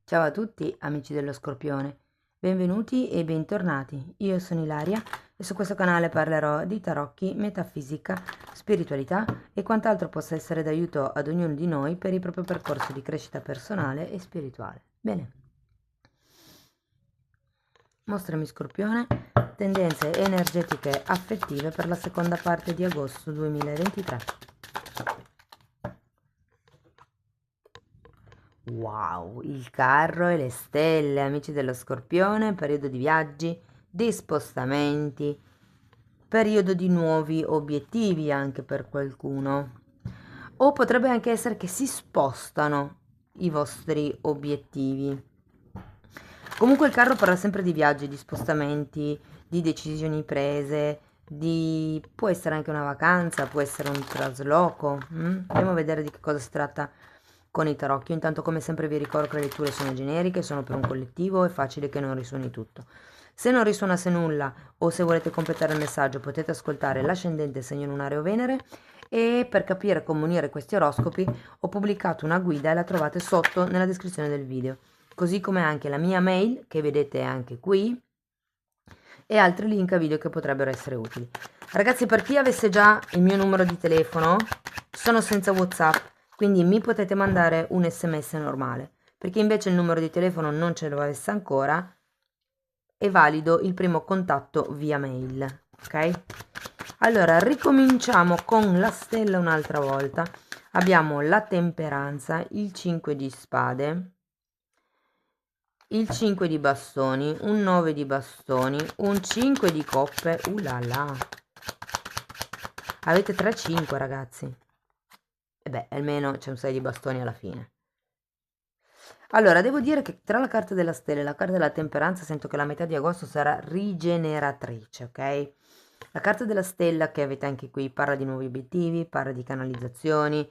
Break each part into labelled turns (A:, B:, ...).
A: Ciao a tutti amici dello Scorpione, benvenuti e bentornati. Io sono Ilaria e su questo canale parlerò di tarocchi, metafisica, spiritualità e quant'altro possa essere d'aiuto ad ognuno di noi per il proprio percorso di crescita personale e spirituale. Bene, mostrami Scorpione, tendenze energetiche affettive per la seconda parte di agosto 2023. Wow, il carro e le stelle, amici dello Scorpione, periodo di viaggi, di spostamenti, periodo di nuovi obiettivi anche per qualcuno. O potrebbe anche essere che si spostano i vostri obiettivi. Comunque il carro parla sempre di viaggi, di spostamenti, di decisioni prese, di... può essere anche una vacanza, può essere un trasloco. Andiamo a vedere di che cosa si tratta con i tarocchi. Intanto come sempre vi ricordo che le letture sono generiche, sono per un collettivo, è facile che non risuoni tutto. Se non risuonasse nulla o se volete completare il messaggio potete ascoltare l'ascendente, segno lunario o Venere, e per capire come unire questi oroscopi ho pubblicato una guida e la trovate sotto nella descrizione del video, così come anche la mia mail che vedete anche qui e altri link a video che potrebbero essere utili. Ragazzi, per chi avesse già il mio numero di telefono, sono senza WhatsApp, quindi mi potete mandare un SMS normale. Per chi invece il numero di telefono non ce lo avesse ancora, è valido il primo contatto via mail, ok? Allora, ricominciamo con la stella un'altra volta. Abbiamo la temperanza, il 5 di spade, il 5 di bastoni, un 9 di bastoni, un 5 di coppe, là. Avete 3 5 ragazzi. E beh, almeno c'è un 6 di bastoni alla fine. Allora, devo dire che tra la carta della stella e la carta della temperanza sento che la metà di agosto sarà rigeneratrice, ok? La carta della stella che avete anche qui parla di nuovi obiettivi, parla di canalizzazioni,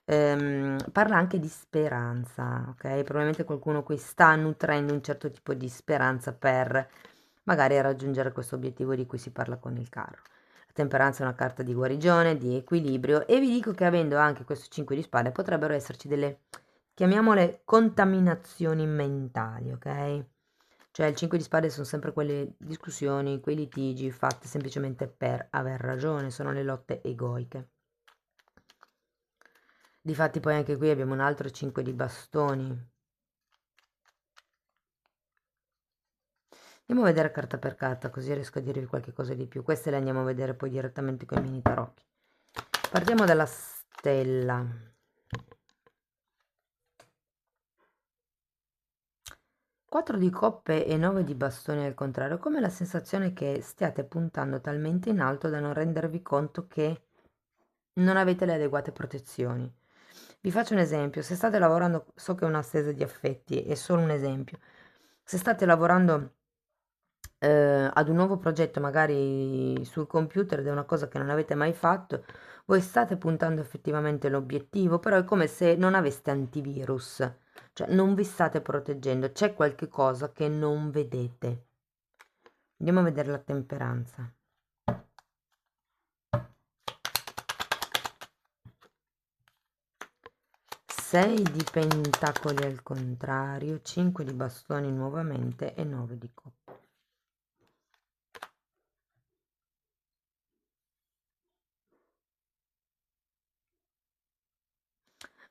A: parla anche di speranza, ok? Probabilmente qualcuno qui sta nutrendo un certo tipo di speranza per magari raggiungere questo obiettivo di cui si parla con il carro. La temperanza è una carta di guarigione, di equilibrio e vi dico che avendo anche questo 5 di spade potrebbero esserci delle, chiamiamole, contaminazioni mentali, ok? Cioè il 5 di spade sono sempre quelle discussioni, quei litigi fatti semplicemente per aver ragione, sono le lotte egoiche. Difatti poi anche qui abbiamo un altro 5 di bastoni. Andiamo a vedere carta per carta, così riesco a dirvi qualche cosa di più. Queste le andiamo a vedere poi direttamente con i mini tarocchi. Partiamo dalla stella. 4 di coppe e 9 di bastoni al contrario, come la sensazione che stiate puntando talmente in alto da non rendervi conto che non avete le adeguate protezioni. Vi faccio un esempio, se state lavorando, so che è una stesa di affetti, è solo un esempio, se state lavorando ad un nuovo progetto magari sul computer ed è una cosa che non avete mai fatto, voi state puntando effettivamente l'obiettivo, però è come se non aveste antivirus, cioè non vi state proteggendo, c'è qualche cosa che non vedete. Andiamo a vedere la temperanza. 6 di pentacoli al contrario, 5 di bastoni nuovamente e 9 di coppe.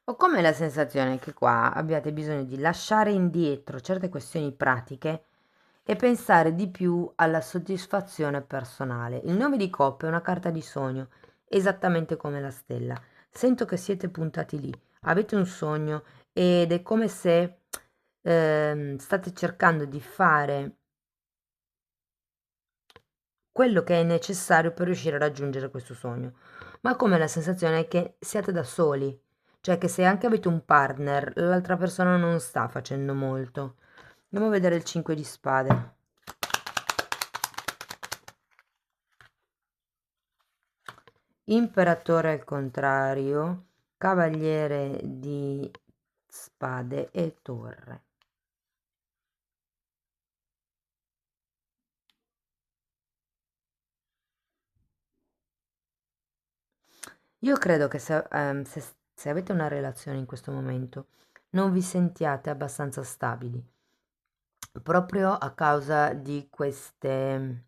A: Ho come la sensazione che qua abbiate bisogno di lasciare indietro certe questioni pratiche e pensare di più alla soddisfazione personale. Il 9 di coppe è una carta di sogno, esattamente come la stella. Sento che siete puntati lì, avete un sogno ed è come se state cercando di fare quello che è necessario per riuscire a raggiungere questo sogno. Ma come la sensazione è che siate da soli, cioè che se anche avete un partner, l'altra persona non sta facendo molto. Andiamo a vedere il 5 di spade. Imperatore al contrario, cavaliere di spade e torre. Io credo che se avete una relazione in questo momento, non vi sentiate abbastanza stabili, proprio a causa di queste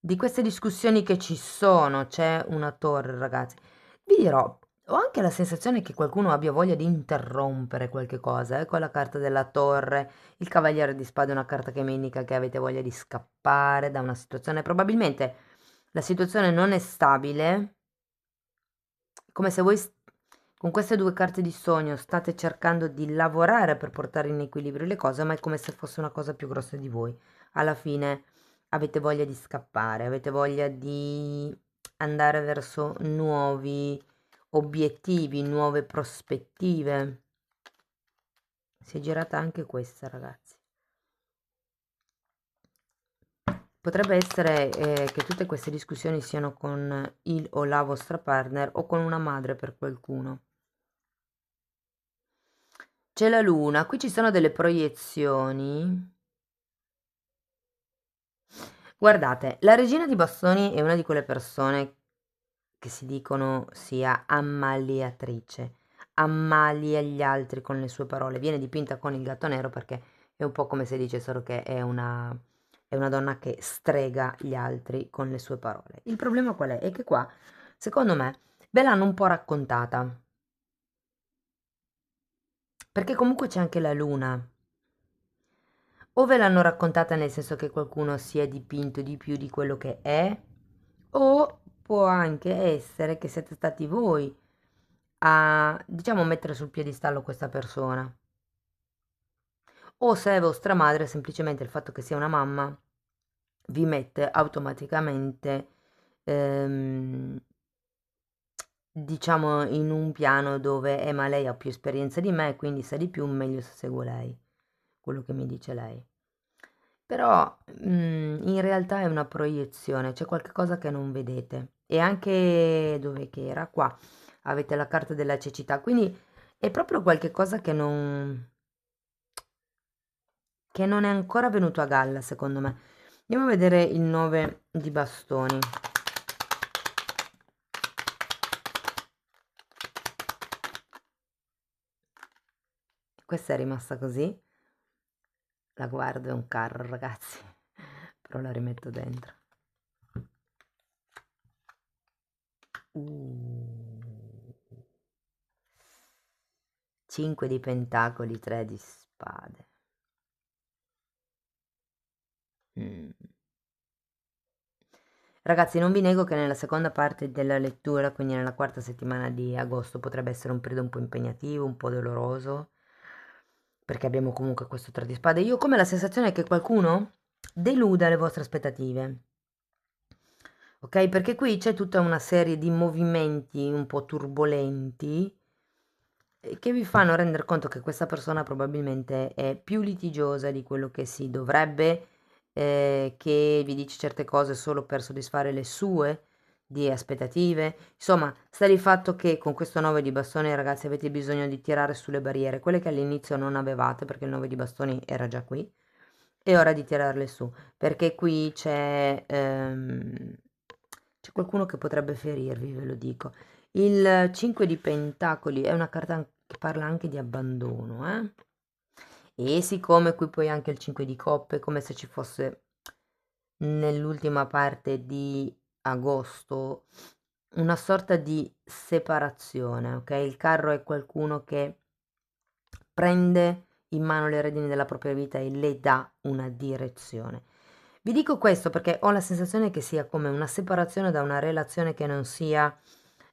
A: discussioni che ci sono. C'è una torre, ragazzi. Vi dirò, ho anche la sensazione che qualcuno abbia voglia di interrompere qualche cosa, con la carta della torre. Il cavaliere di spade è una carta che mi indica che avete voglia di scappare da una situazione. Probabilmente la situazione non è stabile, come se voi con queste due carte di sogno state cercando di lavorare per portare in equilibrio le cose, ma è come se fosse una cosa più grossa di voi. Alla fine avete voglia di scappare, avete voglia di andare verso nuovi obiettivi, nuove prospettive. Si è girata anche questa, ragazzi. Potrebbe essere che tutte queste discussioni siano con il o la vostra partner o con una madre per qualcuno. C'è la luna, qui ci sono delle proiezioni. Guardate, la regina di bastoni è una di quelle persone che si dicono sia ammaliatrice, ammalia gli altri con le sue parole. Viene dipinta con il gatto nero perché è un po' come se dicessero che è una donna che strega gli altri con le sue parole. Il problema qual è? È che qua, secondo me, ve l'hanno un po' raccontata. Perché comunque c'è anche la luna. O ve l'hanno raccontata nel senso che qualcuno si è dipinto di più di quello che è, o può anche essere che siete stati voi a, diciamo, mettere sul piedistallo questa persona. O se è vostra madre, semplicemente il fatto che sia una mamma vi mette automaticamente, diciamo, in un piano dove, ma lei ha più esperienza di me, quindi sa di più, meglio se seguo lei, quello che mi dice lei. Però in realtà è una proiezione, c'è qualcosa che non vedete. E anche dove che era? Qua avete la carta della cecità, quindi è proprio qualche cosa che non è ancora venuto a galla, secondo me. Andiamo a vedere il 9 di bastoni. Questa è rimasta così. La guardo, è un carro, ragazzi. Però la rimetto dentro. 5 di pentacoli, 3 di spade. Ragazzi, non vi nego che nella seconda parte della lettura, quindi nella quarta settimana di agosto, potrebbe essere un periodo un po' impegnativo, un po' doloroso, perché abbiamo comunque questo 3 di spade. Io ho come la sensazione che qualcuno deluda le vostre aspettative. Ok? Perché qui c'è tutta una serie di movimenti un po' turbolenti che vi fanno rendere conto che questa persona probabilmente è più litigiosa di quello che si dovrebbe, che vi dice certe cose solo per soddisfare le sue di aspettative. Insomma, sta di fatto che con questo 9 di bastoni, ragazzi, avete bisogno di tirare sulle barriere, quelle che all'inizio non avevate, perché il 9 di bastoni era già qui. È ora di tirarle su, perché qui c'è qualcuno che potrebbe ferirvi, ve lo dico. Il 5 di pentacoli è una carta che parla anche di abbandono, eh? E siccome qui poi anche il 5 di coppe, come se ci fosse nell'ultima parte di agosto una sorta di separazione, ok? Il carro è qualcuno che prende in mano le redini della propria vita e le dà una direzione. Vi dico questo perché ho la sensazione che sia come una separazione da una relazione che non sia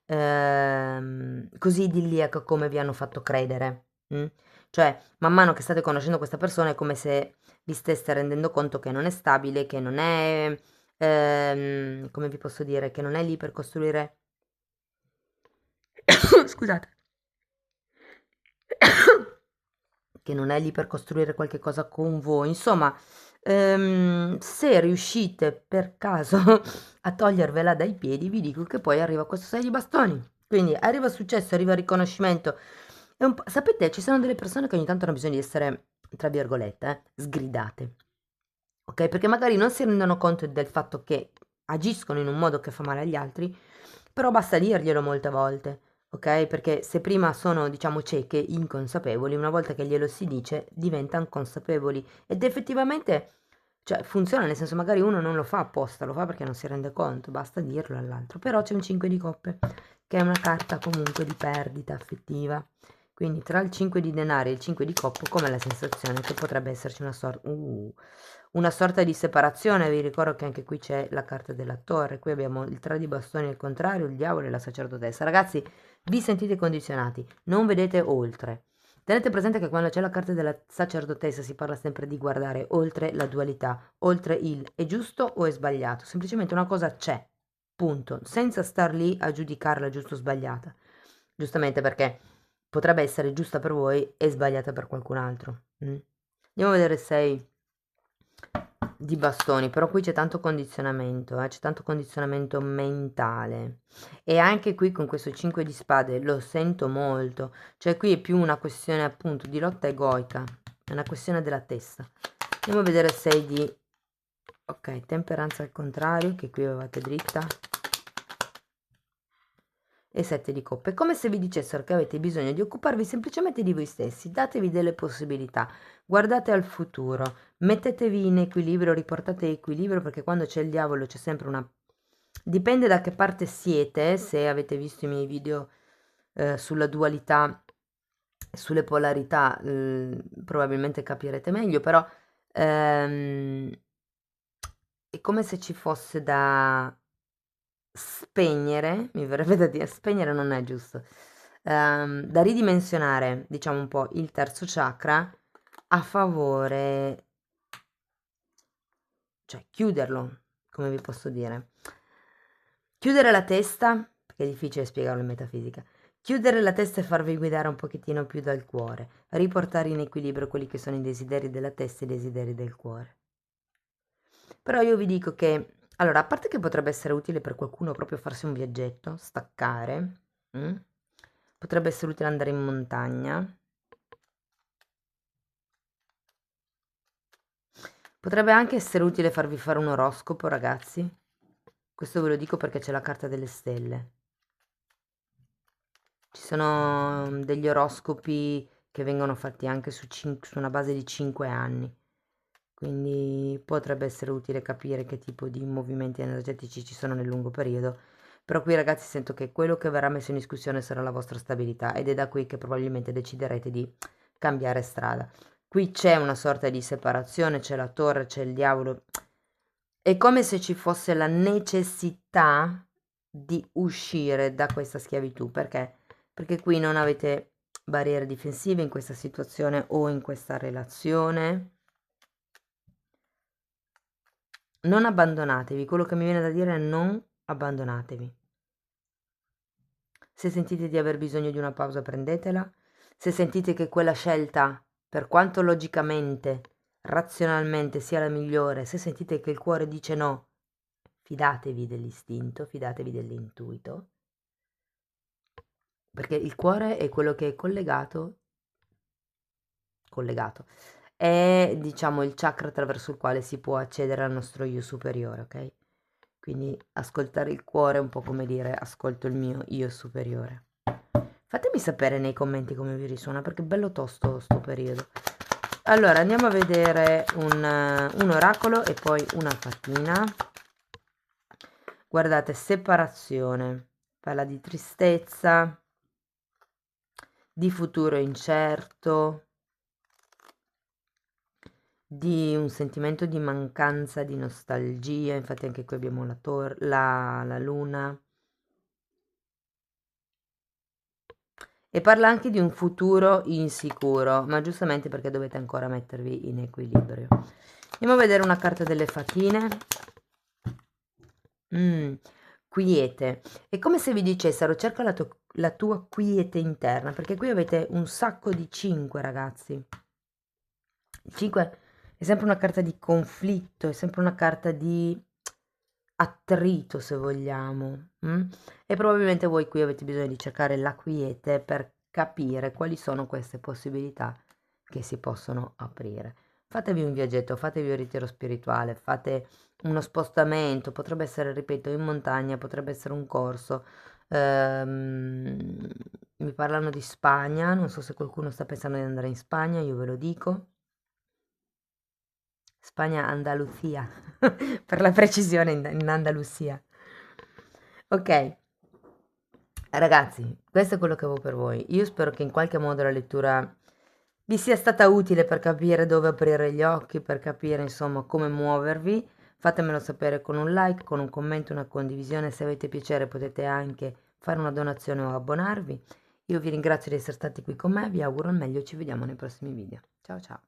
A: così idilliaca come vi hanno fatto credere. Cioè, man mano che state conoscendo questa persona è come se vi steste rendendo conto che non è stabile, che non è, come vi posso dire, che non è lì per costruire. Scusate. Che non è lì per costruire qualche cosa con voi. Insomma, se riuscite per caso a togliervela dai piedi, vi dico che poi arriva questo 6 di bastoni. Quindi arriva il successo, arriva il riconoscimento. Sapete, ci sono delle persone che ogni tanto hanno bisogno di essere, tra virgolette, sgridate. Ok? Perché magari non si rendono conto del fatto che agiscono in un modo che fa male agli altri, però basta dirglielo molte volte. ok? Perché se prima sono, diciamo, cieche, inconsapevoli, una volta che glielo si dice, diventano consapevoli. Ed effettivamente, cioè, funziona, nel senso, magari uno non lo fa apposta, lo fa perché non si rende conto, basta dirlo all'altro. Però c'è un 5 di coppe, che è una carta comunque di perdita affettiva. Quindi tra il 5 di denari e il 5 di coppe, come la sensazione che potrebbe esserci una sorta di separazione. Vi ricordo che anche qui c'è la carta della torre, qui abbiamo il 3 di bastoni al contrario, il diavolo e la sacerdotessa. Ragazzi, vi sentite condizionati, non vedete oltre. Tenete presente che quando c'è la carta della sacerdotessa si parla sempre di guardare oltre la dualità, oltre il è giusto o è sbagliato. Semplicemente una cosa c'è, punto, senza star lì a giudicarla giusto o sbagliata. Giustamente perché potrebbe essere giusta per voi e sbagliata per qualcun altro. Andiamo a vedere 6 di bastoni, però qui c'è tanto condizionamento, c'è tanto condizionamento mentale. E anche qui con questo 5 di spade lo sento molto, cioè qui è più una questione appunto di lotta egoica, è una questione della testa. Andiamo a vedere 6 di... ok, temperanza al contrario, che qui avevate dritta. E 7 di coppe. È come se vi dicessero che avete bisogno di occuparvi semplicemente di voi stessi, datevi delle possibilità, guardate al futuro, mettetevi in equilibrio, riportate equilibrio, perché quando c'è il diavolo c'è sempre una... Dipende da che parte siete, se avete visto i miei video sulla dualità, sulle polarità, probabilmente capirete meglio, però è come se ci fosse da spegnere, mi verrebbe da dire, spegnere non è giusto, da ridimensionare, diciamo un po' il terzo chakra a favore, cioè chiuderlo, come vi posso dire. Chiudere la testa, perché è difficile spiegarlo in metafisica, chiudere la testa e farvi guidare un pochettino più dal cuore, riportare in equilibrio quelli che sono i desideri della testa e i desideri del cuore. Però io vi dico che, allora, a parte che potrebbe essere utile per qualcuno proprio farsi un viaggetto, staccare, potrebbe essere utile andare in montagna, potrebbe anche essere utile farvi fare un oroscopo, ragazzi. Questo ve lo dico perché c'è la carta delle stelle. Ci sono degli oroscopi che vengono fatti anche su una base di 5 anni. Quindi potrebbe essere utile capire che tipo di movimenti energetici ci sono nel lungo periodo. Però qui ragazzi sento che quello che verrà messo in discussione sarà la vostra stabilità ed è da qui che probabilmente deciderete di cambiare strada. Qui c'è una sorta di separazione, c'è la torre, c'è il diavolo. È come se ci fosse la necessità di uscire da questa schiavitù. Perché? Perché qui non avete barriere difensive in questa situazione o in questa relazione. Non abbandonatevi, quello che mi viene da dire è non abbandonatevi. Se sentite di aver bisogno di una pausa, prendetela. Se sentite che quella scelta, per quanto logicamente, razionalmente sia la migliore, se sentite che il cuore dice no, fidatevi dell'istinto, fidatevi dell'intuito, perché il cuore è quello che è collegato, è diciamo il chakra attraverso il quale si può accedere al nostro io superiore, ok? Quindi ascoltare il cuore è un po' come dire ascolto il mio io superiore. Fatemi sapere nei commenti come vi risuona perché è bello tosto sto periodo. Allora andiamo a vedere un oracolo e poi una fatina. Guardate, separazione, parla di tristezza, di futuro incerto, di un sentimento di mancanza, di nostalgia. Infatti anche qui abbiamo la luna. E parla anche di un futuro insicuro, ma giustamente perché dovete ancora mettervi in equilibrio. Andiamo a vedere una carta delle fatine. Quiete. È come se vi dicessero cerca la tua quiete interna, perché qui avete un sacco di 5, ragazzi. Il 5 è sempre una carta di conflitto, è sempre una carta di attrito, se vogliamo. E probabilmente voi qui avete bisogno di cercare la quiete per capire quali sono queste possibilità che si possono aprire. Fatevi un viaggetto, fatevi un ritiro spirituale, fate uno spostamento, potrebbe essere, ripeto, in montagna, potrebbe essere un corso, Mi parlano di Spagna, non so se qualcuno sta pensando di andare in Spagna, io ve lo dico. Spagna, Andalusia, per la precisione in Andalusia. Ok, ragazzi, questo è quello che avevo per voi. Io spero che in qualche modo la lettura vi sia stata utile per capire dove aprire gli occhi, per capire insomma come muovervi. Fatemelo sapere con un like, con un commento, una condivisione. Se avete piacere potete anche fare una donazione o abbonarvi. Io vi ringrazio di essere stati qui con me, vi auguro il meglio, ci vediamo nei prossimi video. Ciao ciao!